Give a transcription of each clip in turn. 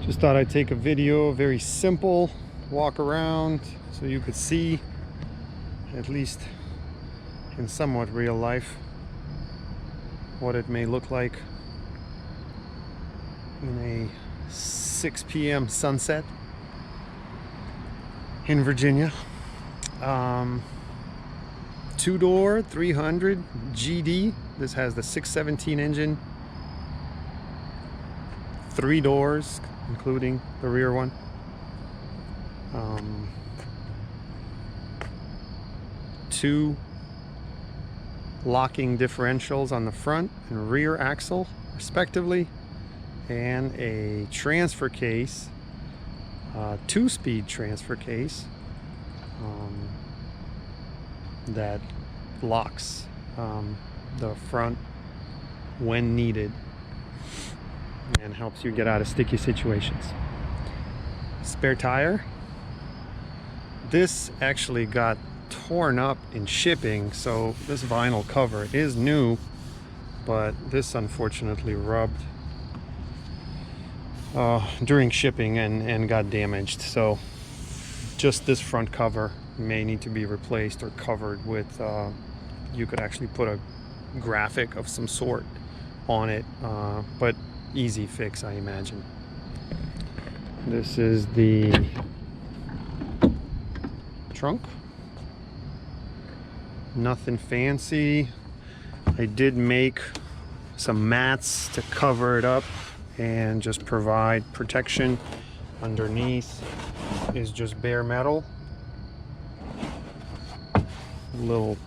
Just thought I'd take a video, very simple walk around, so you could see, at least in somewhat real life, what it may look like in a 6 p.m. sunset in Virginia. Two-door 300 GD. This has the 617 engine, 3 doors including the rear one. Two locking differentials on the front and rear axle respectively, and a transfer case, 2-speed transfer case that locks the front when needed and helps you get out of sticky situations. Spare tire. This actually got torn up in shipping, so this vinyl cover is new, but this unfortunately rubbed during shipping and got damaged. So just this front cover may need to be replaced or covered with, you could actually put a graphic of some sort on it, but easy fix, I imagine. This is the trunk. Nothing fancy. I did make some mats to cover it up and just provide protection. Underneath is just bare metal. Little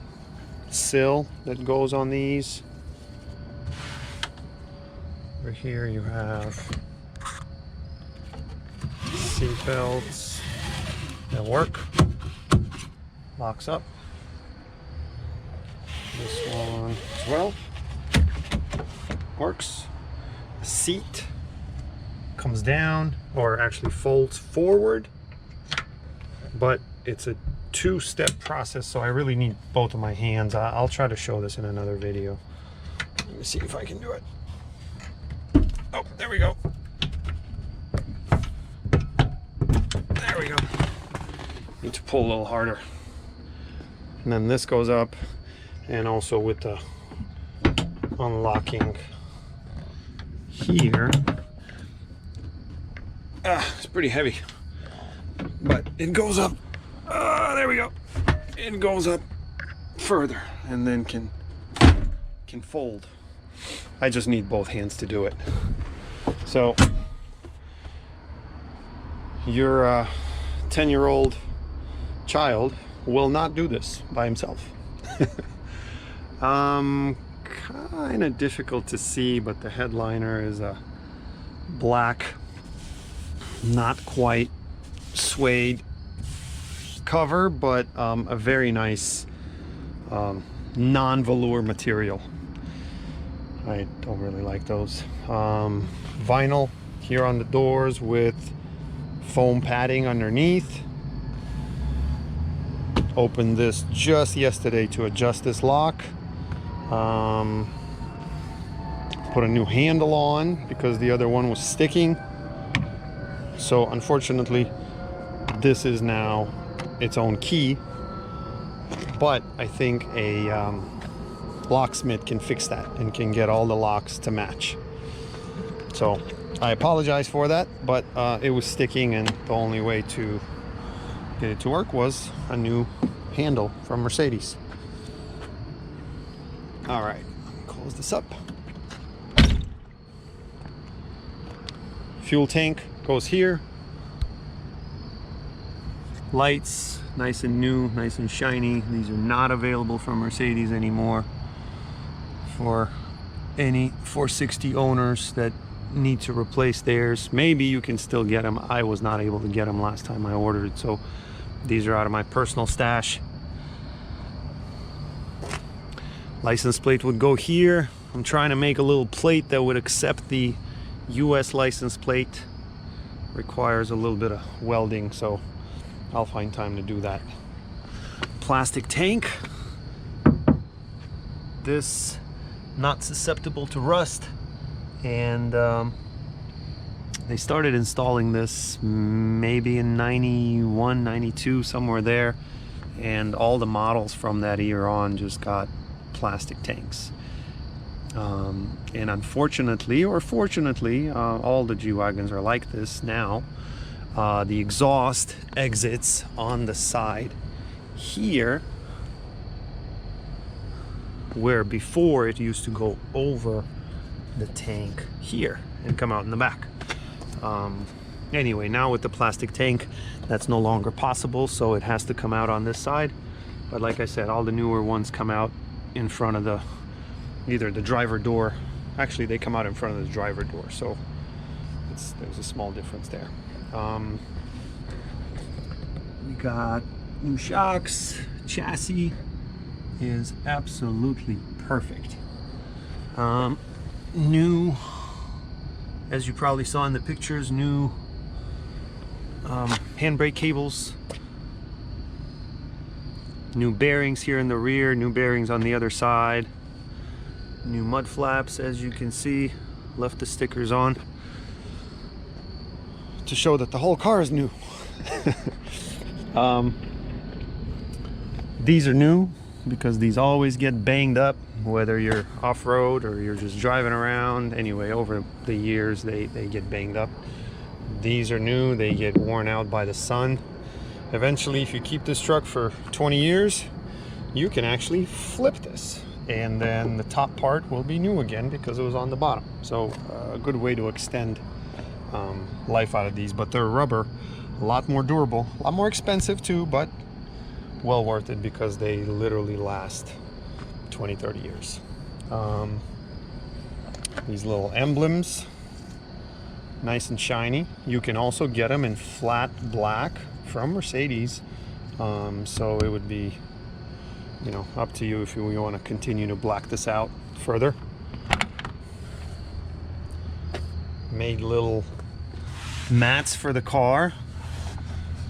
sill that goes on these. Over here you have seat belts that work. Locks up. This one as well works. The seat comes down, or actually folds forward, but it's a 2-step process, so I really need both of my hands. I'll try to show this in another video. Let me see if I can do it. Oh, there we go. There we go. Need to pull a little harder. And then this goes up, and also with the unlocking here. It's pretty heavy, but it goes up. There we go. It goes up further and then can fold. I just need both hands to do it. So your 10-year-old child will not do this by himself. Kind of difficult to see, but the headliner is a black, not quite suede cover, but a very nice non-velour material. I don't really like those. Vinyl here on the doors with foam padding underneath. Opened this just yesterday to adjust this lock. Put a new handle on because the other one was sticking. So unfortunately, this is now its own key, but I think a locksmith can fix that and can get all the locks to match. So I apologize for that, but it was sticking, and the only way to get it to work was a new handle from Mercedes. All right, close this up. Fuel tank goes here. Lights, nice and new, nice and shiny. These are not available from Mercedes anymore. For any 460 owners that need to replace theirs, maybe you can still get them. I was not able to get them last time I ordered, so these are out of my personal stash. License plate would go here. I'm trying to make a little plate that would accept the US license plate. Requires a little bit of welding, so I'll find time to do that. Plastic tank. This not susceptible to rust, and They started installing this maybe in 91, 92, somewhere there, and all the models from that year on just got plastic tanks. And unfortunately, or fortunately, all the G-Wagons are like this now. The exhaust exits on the side here, where before it used to go over the tank here and come out in the back. Anyway, now with the plastic tank, that's no longer possible, so it has to come out on this side. But like I said, all the newer ones come out in front of the either the driver door. Actually, they come out in front of the driver door, so there's a small difference there. We got new shocks. Chassis is absolutely perfect. New, as you probably saw in the pictures, new handbrake cables, new bearings here in the rear, new bearings on the other side, new mud flaps, as you can see. Left the stickers on to show that the whole car is new. These are new because these always get banged up, whether you're off-road or you're just driving around. Anyway, over the years they get banged up. These are new, they get worn out by the sun. Eventually, if you keep this truck for 20 years, you can actually flip this, and then the top part will be new again because it was on the bottom. So a good way to extend life out of these. But they're rubber, a lot more durable, a lot more expensive too, but well worth it because they literally last 20-30 years. These little emblems, nice and shiny. You can also get them in flat black from Mercedes, so it would be, you know, up to you if you want to continue to black this out further. Made little mats for the car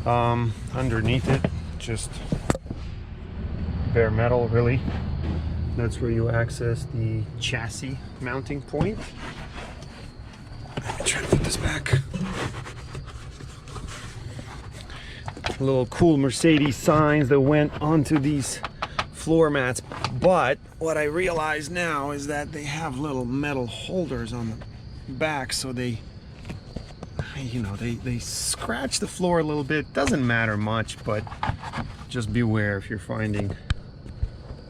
underneath it, just bare metal, really. That's where you access the chassis mounting point. Let me try to put this back. Little cool Mercedes signs that went onto these floor mats, but what I realize now is that they have little metal holders on the back, so they, you know, they scratch the floor a little bit. Doesn't matter much, but just beware if you're finding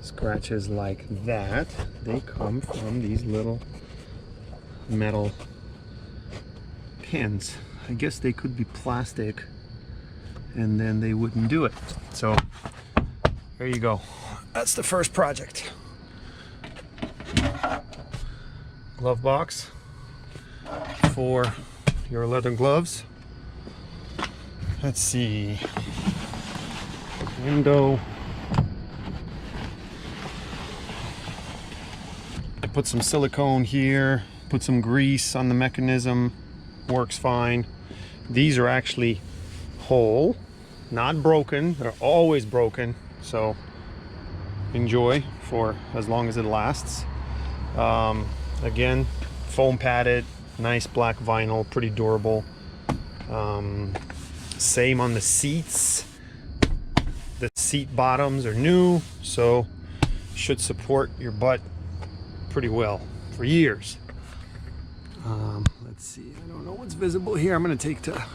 scratches like that. They come from these little metal pins. I guess they could be plastic and then they wouldn't do it. So there you go. That's the first project. Glove box for your leather gloves. Let's see. Window. I put some silicone here, put some grease on the mechanism. Works fine. These are actually whole, not broken. They're always broken, so enjoy for as long as it lasts. Again, foam padded, nice black vinyl, pretty durable. Same on the seats. The seat bottoms are new, so should support your butt pretty well for years. Let's see, I don't know what's visible here. I'm gonna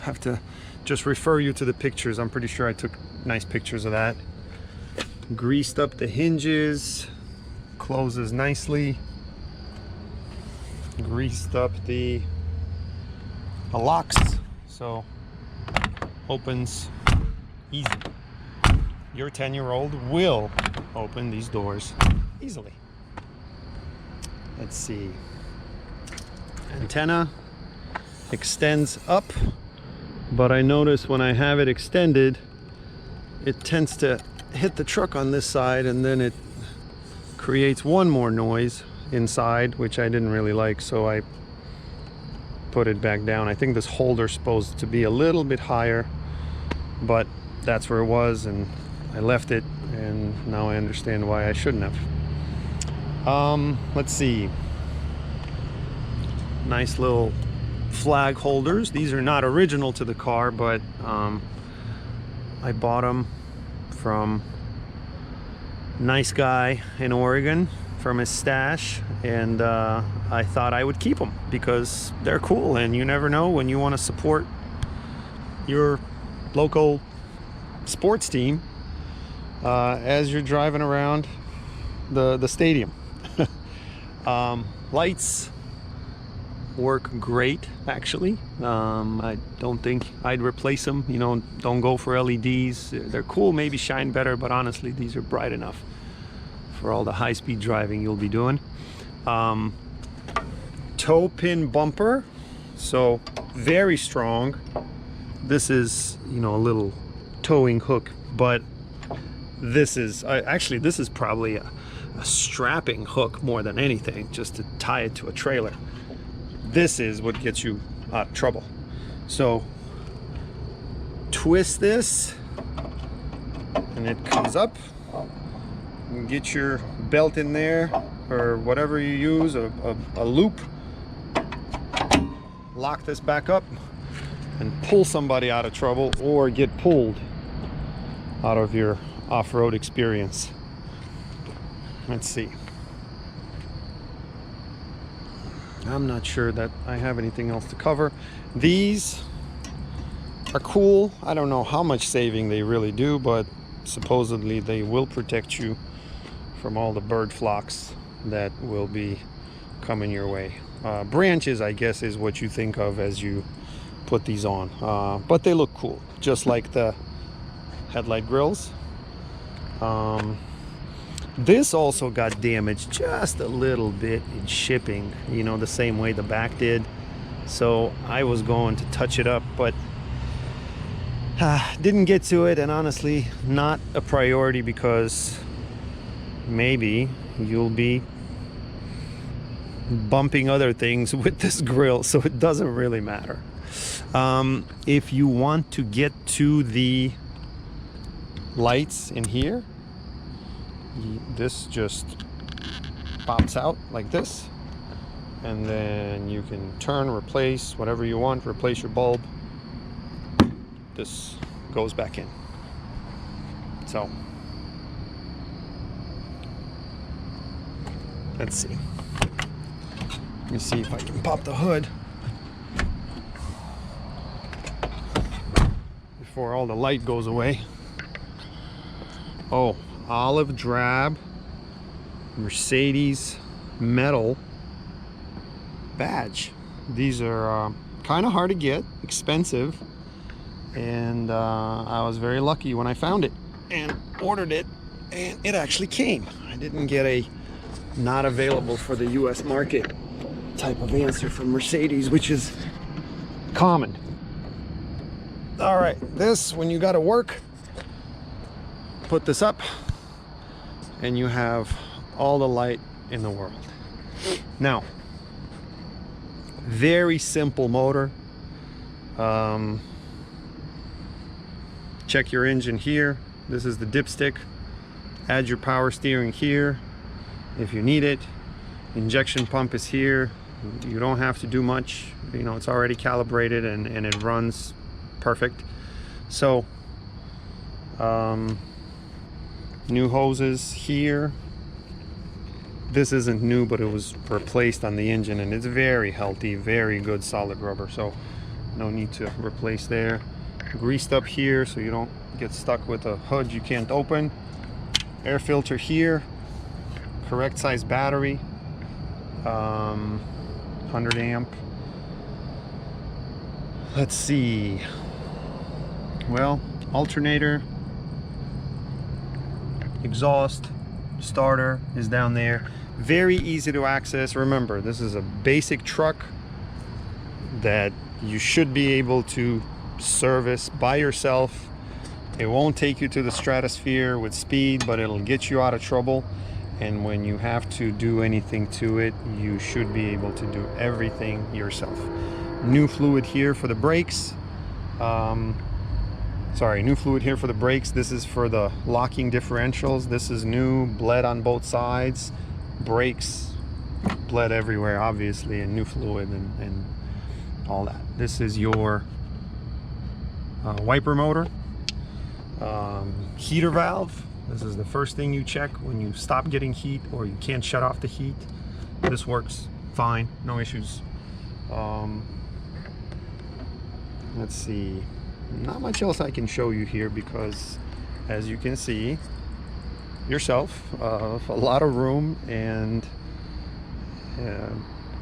have to just refer you to the pictures. I'm pretty sure I took nice pictures of that. Greased up the hinges, closes nicely. Greased up the locks, so opens easy. Your 10-year-old will open these doors easily. Let's see. Antenna extends up, but I notice when I have it extended, it tends to hit the truck on this side, and then it creates one more noise inside, which I didn't really like, so I put it back down. I think this holder's supposed to be a little bit higher, but that's where it was, and I left it, and now I understand why I shouldn't have. Let's see. Nice little flag holders. These are not original to the car, but I bought them from a nice guy in Oregon from his stash, and I thought I would keep them because they're cool, and you never know when you want to support your local sports team as you're driving around the stadium. Lights work great, actually. I don't think I'd replace them. You know, don't go for LEDs. They're cool, maybe shine better, but honestly, these are bright enough for all the high-speed driving you'll be doing. Toe pin bumper, so very strong. This is, you know, a little towing hook, but this is actually, this is probably a strapping hook more than anything, just to tie it to a trailer. This is what gets you out of trouble. So twist this and it comes up. You get your belt in there, or whatever you use, a loop. Lock this back up and pull somebody out of trouble, or get pulled out of your off-road experience. Let's see. I'm not sure that I have anything else to cover. These are cool. I don't know how much saving they really do, but supposedly they will protect you from all the bird flocks that will be coming your way. Branches, I guess, is what you think of as you put these on, but they look cool, just like the headlight grills. This also got damaged just a little bit in shipping, you know, the same way the back did. So I was going to touch it up, but didn't get to it, and honestly, not a priority, because maybe you'll be bumping other things with this grill, so it doesn't really matter. If you want to get to the lights in here, this just pops out like this, and then you can turn, replace whatever you want, replace your bulb. This goes back in. So let's see. Let me see if I can pop the hood before all the light goes away. Oh, olive drab Mercedes metal badge. These are kind of hard to get, expensive, and I was very lucky when I found it and ordered it, and it actually came. I didn't get a not available for the US market type of answer from Mercedes, which is common. All right, this, when you got to work, put this up and you have all the light in the world. Now, very simple motor. Check your engine here. This is the dipstick. Add your power steering here if you need it. Injection pump is here. You don't have to do much. You know, it's already calibrated and it runs perfect. So new hoses here. This isn't new, but it was replaced on the engine, and it's very healthy, very good solid rubber, so no need to replace there. Greased up here so you don't get stuck with a hood you can't open. Air filter here. Correct size battery, 100 amp. Let's see. Well, alternator, exhaust, starter is down there. Very easy to access. Remember, this is a basic truck that you should be able to service by yourself. It won't take you to the stratosphere with speed, but it'll get you out of trouble. And when you have to do anything to it, you should be able to do everything yourself. New fluid here for the brakes. New fluid here for the brakes. This is for the locking differentials. This is new, bled on both sides. Brakes bled everywhere, obviously, and new fluid. And all that. This is your wiper motor, heater valve. This is the first thing you check when you stop getting heat or you can't shut off the heat. This works fine, no issues. Let's see, not much else I can show you here because, as you can see yourself, a lot of room, and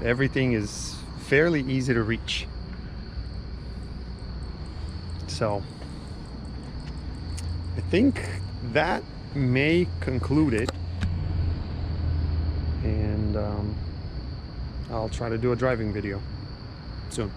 everything is fairly easy to reach. So I think that may conclude it, and I'll try to do a driving video soon.